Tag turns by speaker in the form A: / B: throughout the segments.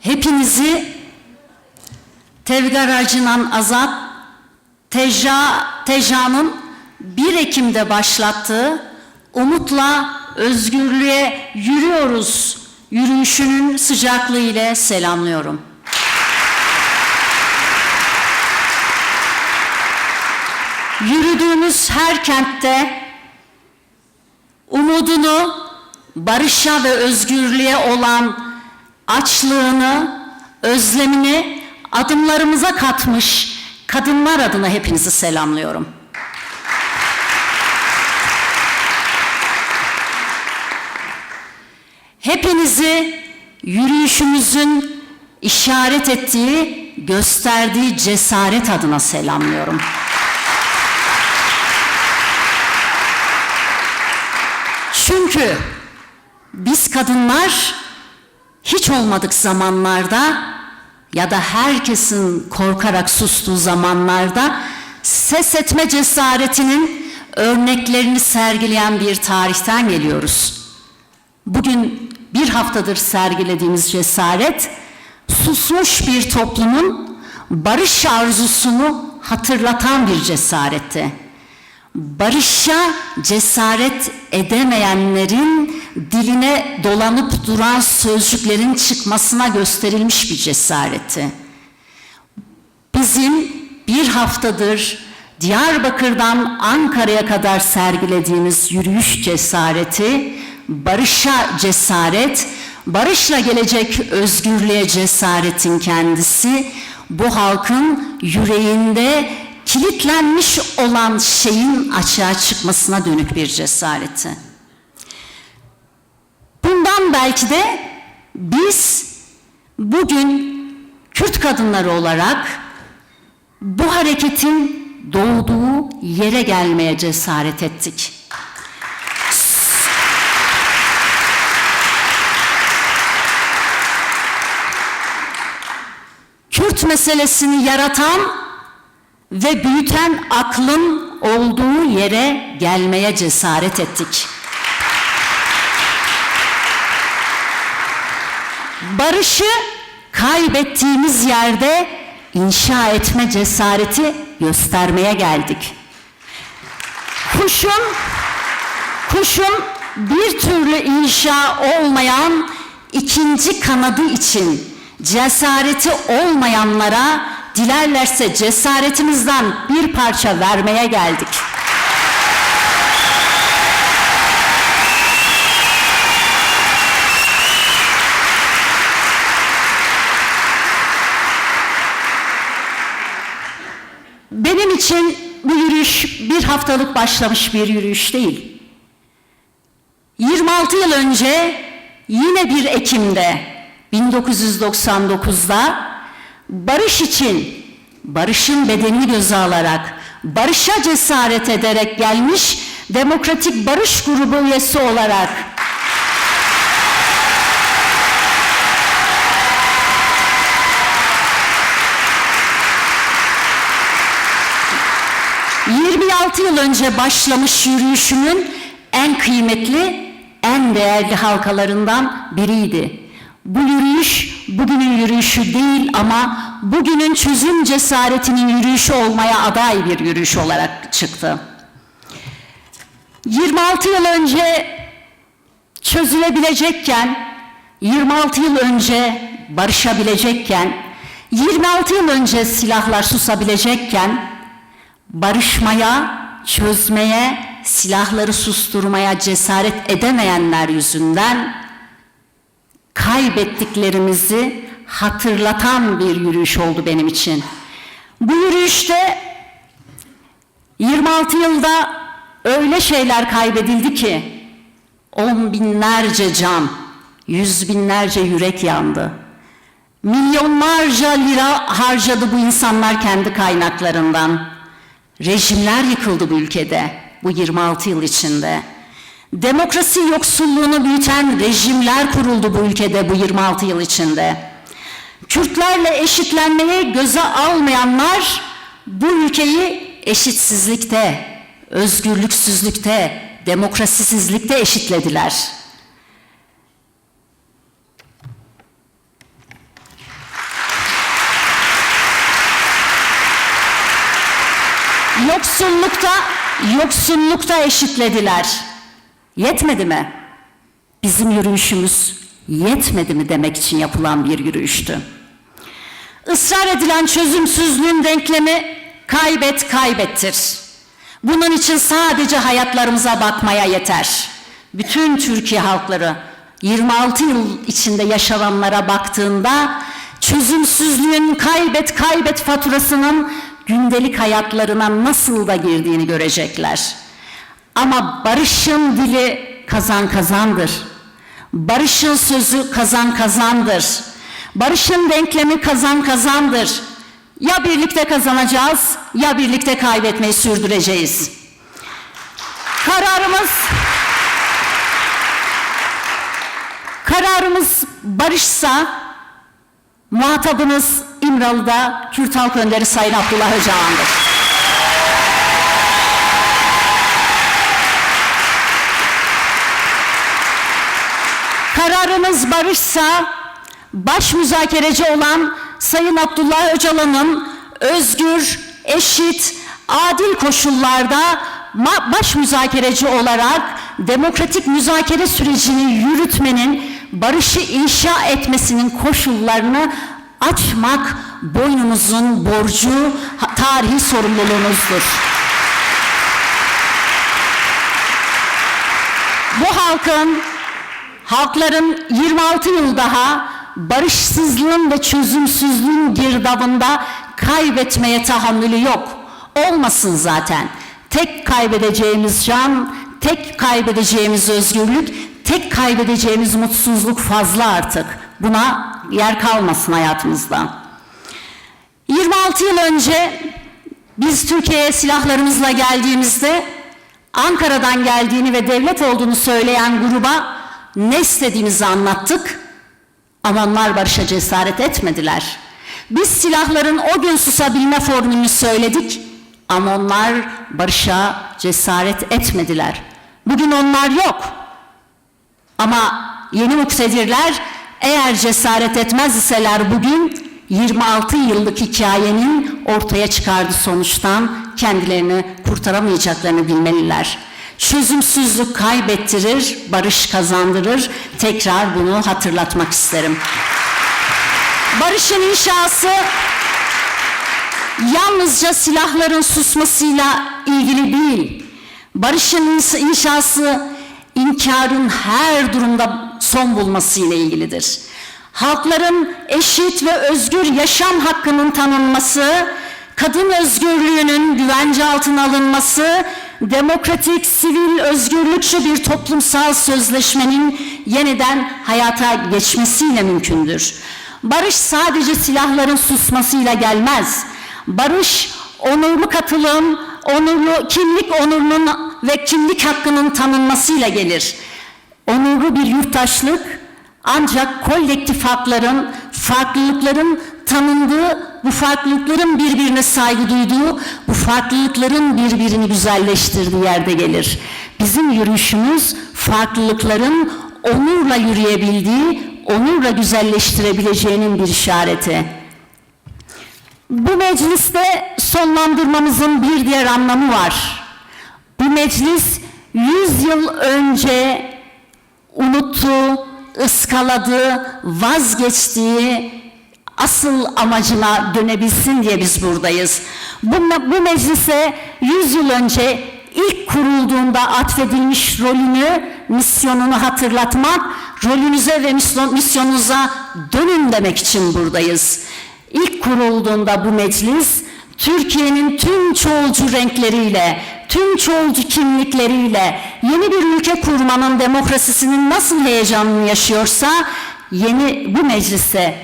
A: Hepinizi Tevgar Acınan Azat, TEJA'nın 1 Ekim'de başlattığı Umutla Özgürlüğe Yürüyoruz yürüyüşünün sıcaklığı ile selamlıyorum. Yürüdüğümüz her kentte umudunu, barışa ve özgürlüğe olan açlığını, özlemini adımlarımıza katmış kadınlar adına hepinizi selamlıyorum. Hepinizi yürüyüşümüzün işaret ettiği, gösterdiği cesaret adına selamlıyorum. Çünkü biz kadınlar hiç olmadık zamanlarda ya da herkesin korkarak sustuğu zamanlarda ses etme cesaretinin örneklerini sergileyen bir tarihten geliyoruz. Bugün bir haftadır sergilediğimiz cesaret, susmuş bir toplumun barış arzusunu hatırlatan bir cesaretti. Barışa cesaret edemeyenlerin diline dolanıp duran sözcüklerin çıkmasına gösterilmiş bir cesaretti. Bizim bir haftadır Diyarbakır'dan Ankara'ya kadar sergilediğimiz yürüyüş cesareti, barışa cesaret, barışla gelecek özgürlüğe cesaretin kendisi, bu halkın yüreğinde kilitlenmiş olan şeyin açığa çıkmasına dönük bir cesareti. Bundan belki de biz bugün Kürt kadınları olarak bu hareketin doğduğu yere gelmeye cesaret ettik. Kürt meselesini yaratan ve büyüten aklın olduğu yere gelmeye cesaret ettik. Barışı kaybettiğimiz yerde inşa etme cesareti göstermeye geldik. Kuşun bir türlü inşa olmayan ikinci kanadı için cesareti olmayanlara dilerlerse cesaretimizden bir parça vermeye geldik. Benim için bu yürüyüş bir haftalık başlamış bir yürüyüş değil. 26 yıl önce yine 1 Ekim'de 1999'da barış için, barışın bedenini göze alarak, barışa cesaret ederek gelmiş Demokratik Barış Grubu üyesi olarak ...26 yıl önce başlamış yürüyüşümün en kıymetli, en değerli halkalarından biriydi. Bu yürüyüş bugünün yürüyüşü değil ama bugünün çözüm cesaretinin yürüyüşü olmaya aday bir yürüyüş olarak çıktı. 26 yıl önce çözülebilecekken, 26 yıl önce barışabilecekken, 26 yıl önce silahlar susabilecekken, barışmaya, çözmeye, silahları susturmaya cesaret edemeyenler yüzünden kaybettiklerimizi hatırlatan bir yürüyüş oldu benim için. Bu yürüyüşte 26 yılda öyle şeyler kaybedildi ki 10 binlerce can, 100 binlerce yürek yandı. Milyonlarca lira harcadı bu insanlar kendi kaynaklarından. Rejimler yıkıldı bu ülkede bu 26 yıl içinde. Demokrasi yoksulluğunu büyüten rejimler kuruldu bu ülkede bu 26 yıl içinde. Kürtlerle eşitlenmeyi göze almayanlar bu ülkeyi eşitsizlikte, özgürlüksüzlükte, demokrasisizlikte eşitlediler. Yoksullukta eşitlediler. Yetmedi mi? Bizim yürüyüşümüz yetmedi mi demek için yapılan bir yürüyüştü. Israr edilen çözümsüzlüğün denklemi kaybet kaybettir. Bunun için sadece hayatlarımıza bakmaya yeter. Bütün Türkiye halkları 26 yıl içinde yaşananlara baktığında çözümsüzlüğün kaybet kaybet faturasının gündelik hayatlarına nasıl da girdiğini görecekler. Ama barışın dili kazan kazandır. Barışın sözü kazan kazandır. Barışın denklemi kazan kazandır. Ya birlikte kazanacağız ya birlikte kaybetmeyi sürdüreceğiz. Kararımız barışsa muhatabınız İmralı'da Kürt Halk Önderi Sayın Abdullah Öcalan'dır. Kararımız barışsa baş müzakereci olan Sayın Abdullah Öcalan'ın özgür, eşit, adil koşullarda baş müzakereci olarak demokratik müzakere sürecini yürütmenin, barışı inşa etmesinin koşullarını açmak boynunuzun borcu, tarihi sorumluluğunuzdur. Bu halkların 26 yıl daha barışsızlığın ve çözümsüzlüğün girdabında kaybetmeye tahammülü yok. Olmasın zaten. Tek kaybedeceğimiz can, tek kaybedeceğimiz özgürlük, tek kaybedeceğimiz mutsuzluk fazla artık. Buna yer kalmasın hayatımızda. 26 yıl önce biz Türkiye'ye silahlarımızla geldiğimizde Ankara'dan geldiğini ve devlet olduğunu söyleyen gruba ne istediğimizi anlattık. Ama onlar barışa cesaret etmediler. Biz silahların o gün susabilme formülünü söyledik ama onlar barışa cesaret etmediler. Bugün onlar yok. Ama yeni muktedirler eğer cesaret etmez iseler bugün 26 yıllık hikayenin ortaya çıkardığı sonuçtan kendilerini kurtaramayacaklarını bilmeliler. Çözümsüzlük kaybettirir, barış kazandırır. Tekrar bunu hatırlatmak isterim. Barışın inşası yalnızca silahların susmasıyla ilgili değil. Barışın inşası inkarın her durumda son bulmasıyla ilgilidir. Halkların eşit ve özgür yaşam hakkının tanınması, kadın özgürlüğünün güvence altına alınması, demokratik, sivil, özgürlükçü bir toplumsal sözleşmenin yeniden hayata geçmesiyle mümkündür. Barış sadece silahların susmasıyla gelmez. Barış, onurlu katılım, kimlik onurunun ve kimlik hakkının tanınmasıyla gelir. Onurlu bir yurttaşlık ancak kolektif hakların, farklılıkların tanındığı, bu farklılıkların birbirine saygı duyduğu, bu farklılıkların birbirini güzelleştirdiği yerde gelir. Bizim yürüyüşümüz farklılıkların onurla yürüyebildiği, onurla güzelleştirebileceğinin bir işareti. Bu mecliste sonlandırmamızın bir diğer anlamı var. Bu meclis 100 yıl önce unuttuğu, ıskaladığı, vazgeçtiği asıl amacına dönebilsin diye biz buradayız. Bu meclise 100 yıl önce ilk kurulduğunda atfedilmiş rolünü, misyonunu hatırlatmak, rolünüze ve misyonunuza dönün demek için buradayız. İlk kurulduğunda bu meclis, Türkiye'nin tüm çoğulcu renkleriyle, tüm çoğulcu kimlikleriyle yeni bir ülke kurmanın demokrasisinin nasıl heyecanını yaşıyorsa, bu meclise,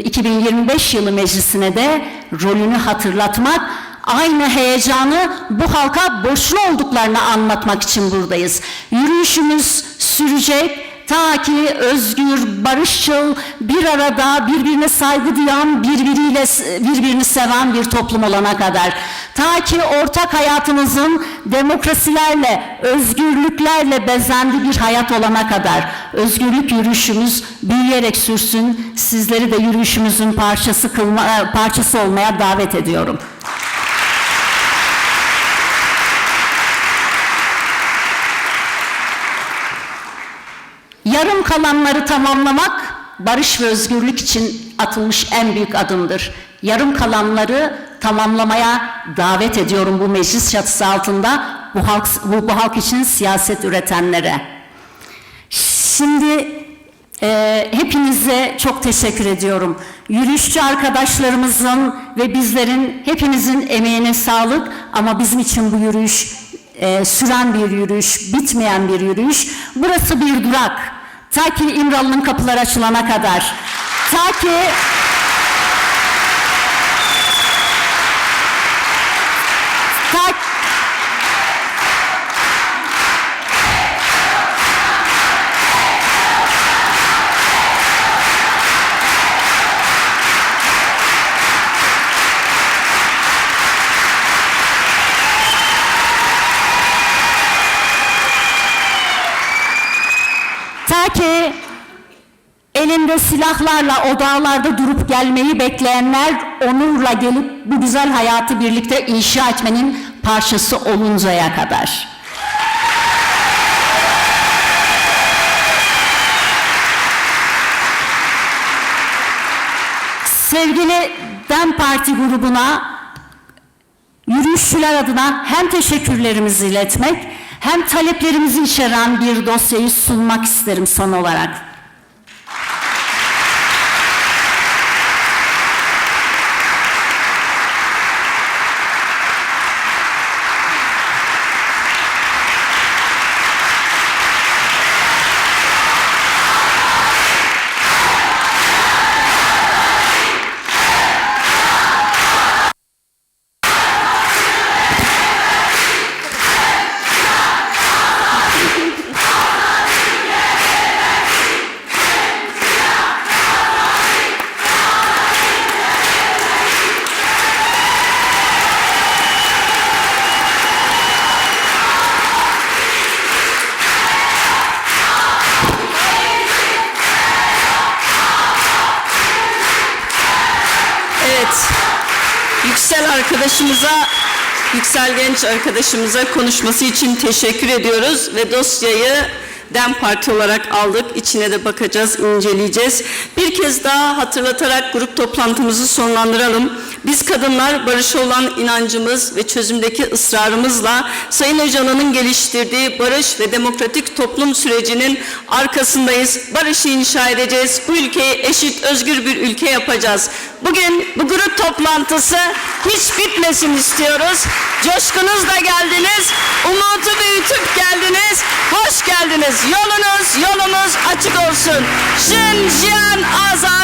A: 2025 yılı meclisine de rolünü hatırlatmak, aynı heyecanı bu halka borçlu olduklarını anlatmak için buradayız. Yürüyüşümüz sürecek. Ta ki özgür, barışçıl, bir arada birbirine saygı duyan, birbirini seven bir toplum olana kadar. Ta ki ortak hayatımızın demokrasilerle, özgürlüklerle bezendiği bir hayat olana kadar. Özgürlük yürüyüşümüz büyüyerek sürsün. Sizleri de yürüyüşümüzün parçası olmaya davet ediyorum. Yarım kalanları tamamlamak, barış ve özgürlük için atılmış en büyük adımdır. Yarım kalanları tamamlamaya davet ediyorum bu meclis çatısı altında bu halk için siyaset üretenlere. Şimdi hepinize çok teşekkür ediyorum. Yürüyüşçü arkadaşlarımızın ve bizlerin hepinizin emeğine sağlık, ama bizim için bu yürüyüş süren bir yürüyüş, bitmeyen bir yürüyüş. Burası bir durak. Ta ki İmralı'nın kapıları açılana kadar. Ta ki elinde silahlarla o dağlarda durup gelmeyi bekleyenler onurla gelip bu güzel hayatı birlikte inşa etmenin parçası oluncaya kadar. Sevgili DEM Parti grubuna, yürüyüşçüler adına hem teşekkürlerimizi iletmek hem taleplerimizi içeren bir dosyayı sunmak isterim son olarak.
B: Yüksel Genç arkadaşımıza konuşması için teşekkür ediyoruz ve dosyayı DEM Parti olarak aldık. İçine de bakacağız, inceleyeceğiz. Bir kez daha hatırlatarak grup toplantımızı sonlandıralım. Biz kadınlar barışa olan inancımız ve çözümdeki ısrarımızla Sayın Öcalan'ın geliştirdiği barış ve demokratik toplum sürecinin arkasındayız. Barışı inşa edeceğiz. Bu ülkeyi eşit, özgür bir ülke yapacağız. Bugün bu grup toplantısı hiç bitmesin istiyoruz. Coşkunuzla geldiniz, umudu büyütüp geldiniz, hoş geldiniz. Yolumuz açık olsun. Şinjian Azad.